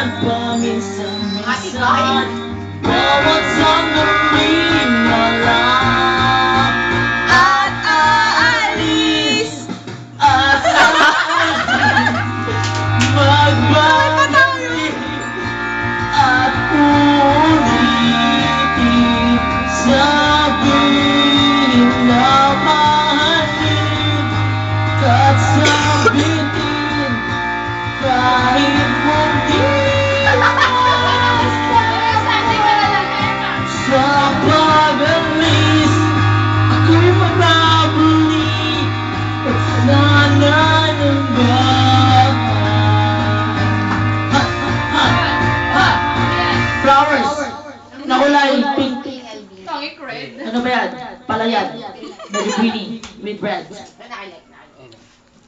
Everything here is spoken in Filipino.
at paminsan-minsan bawat sandali wala at aalis at magbabalik at ulitin sabihin na mahalin at sabihin kahit hindi sa pag-alis ako'y magbabalik at sana ng bahay. Flowers! Nakulay, pink. Tangik red. Ano ba yan? Palayan. Medyo greeny with red. Nakilike.